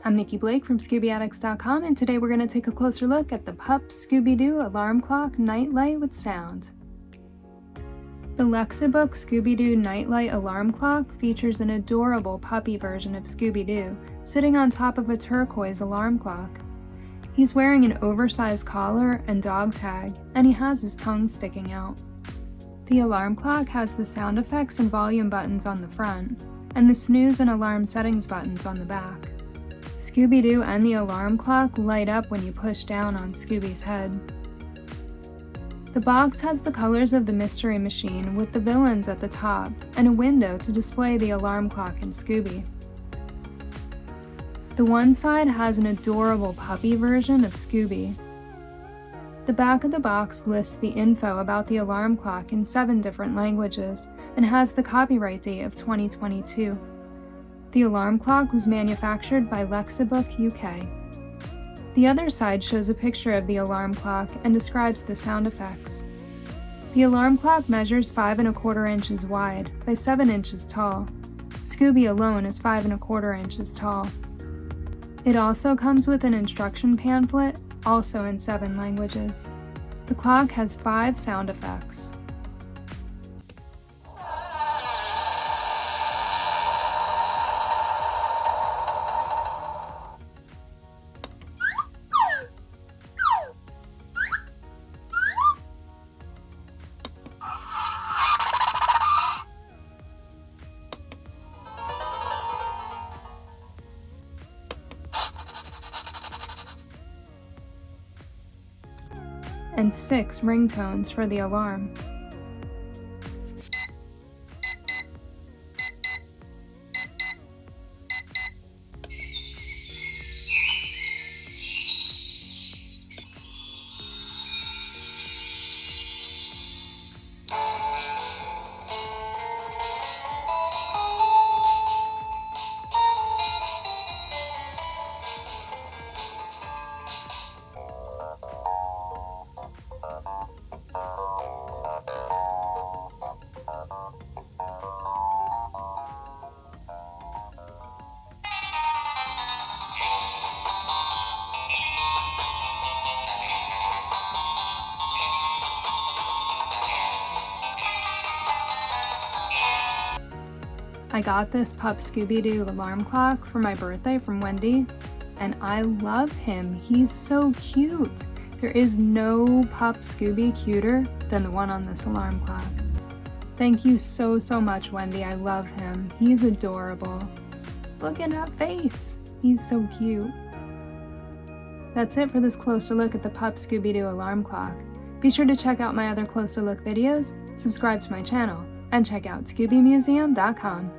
I'm Nikki Blake from ScoobyAddicts.com, and today we're going to take a closer look at the pup Scooby-Doo Alarm Clock Nightlight with Sound. The Lexibook Scooby-Doo Nightlight Alarm Clock features an adorable puppy version of Scooby-Doo sitting on top of a turquoise alarm clock. He's wearing an oversized collar and dog tag, and he has his tongue sticking out. The alarm clock has the sound effects and volume buttons on the front, and the snooze and alarm settings buttons on the back. Scooby-Doo and the alarm clock light up when you push down on Scooby's head. The box has the colors of the Mystery Machine with the villains at the top and a window to display the alarm clock and Scooby. The one side has an adorable puppy version of Scooby. The back of the box lists the info about the alarm clock in 7 different languages and has the copyright date of 2022. The alarm clock was manufactured by Lexibook UK. The other side shows a picture of the alarm clock and describes the sound effects. The alarm clock measures 5 1/4 inches wide by 7 inches tall. Scooby alone is 5 1/4 inches tall. It also comes with an instruction pamphlet, also in 7 languages. The clock has 5 sound effects. And 6 ringtones for the alarm. I got this pup Scooby-Doo alarm clock for my birthday from Wendy, and I love him. He's so cute. There is no pup Scooby cuter than the one on this alarm clock. Thank you so much, Wendy. I love him. He's adorable. Look at that face. He's so cute. That's it for this closer look at the pup Scooby-Doo alarm clock. Be sure to check out my other closer look videos, subscribe to my channel, and check out ScoobyMuseum.com.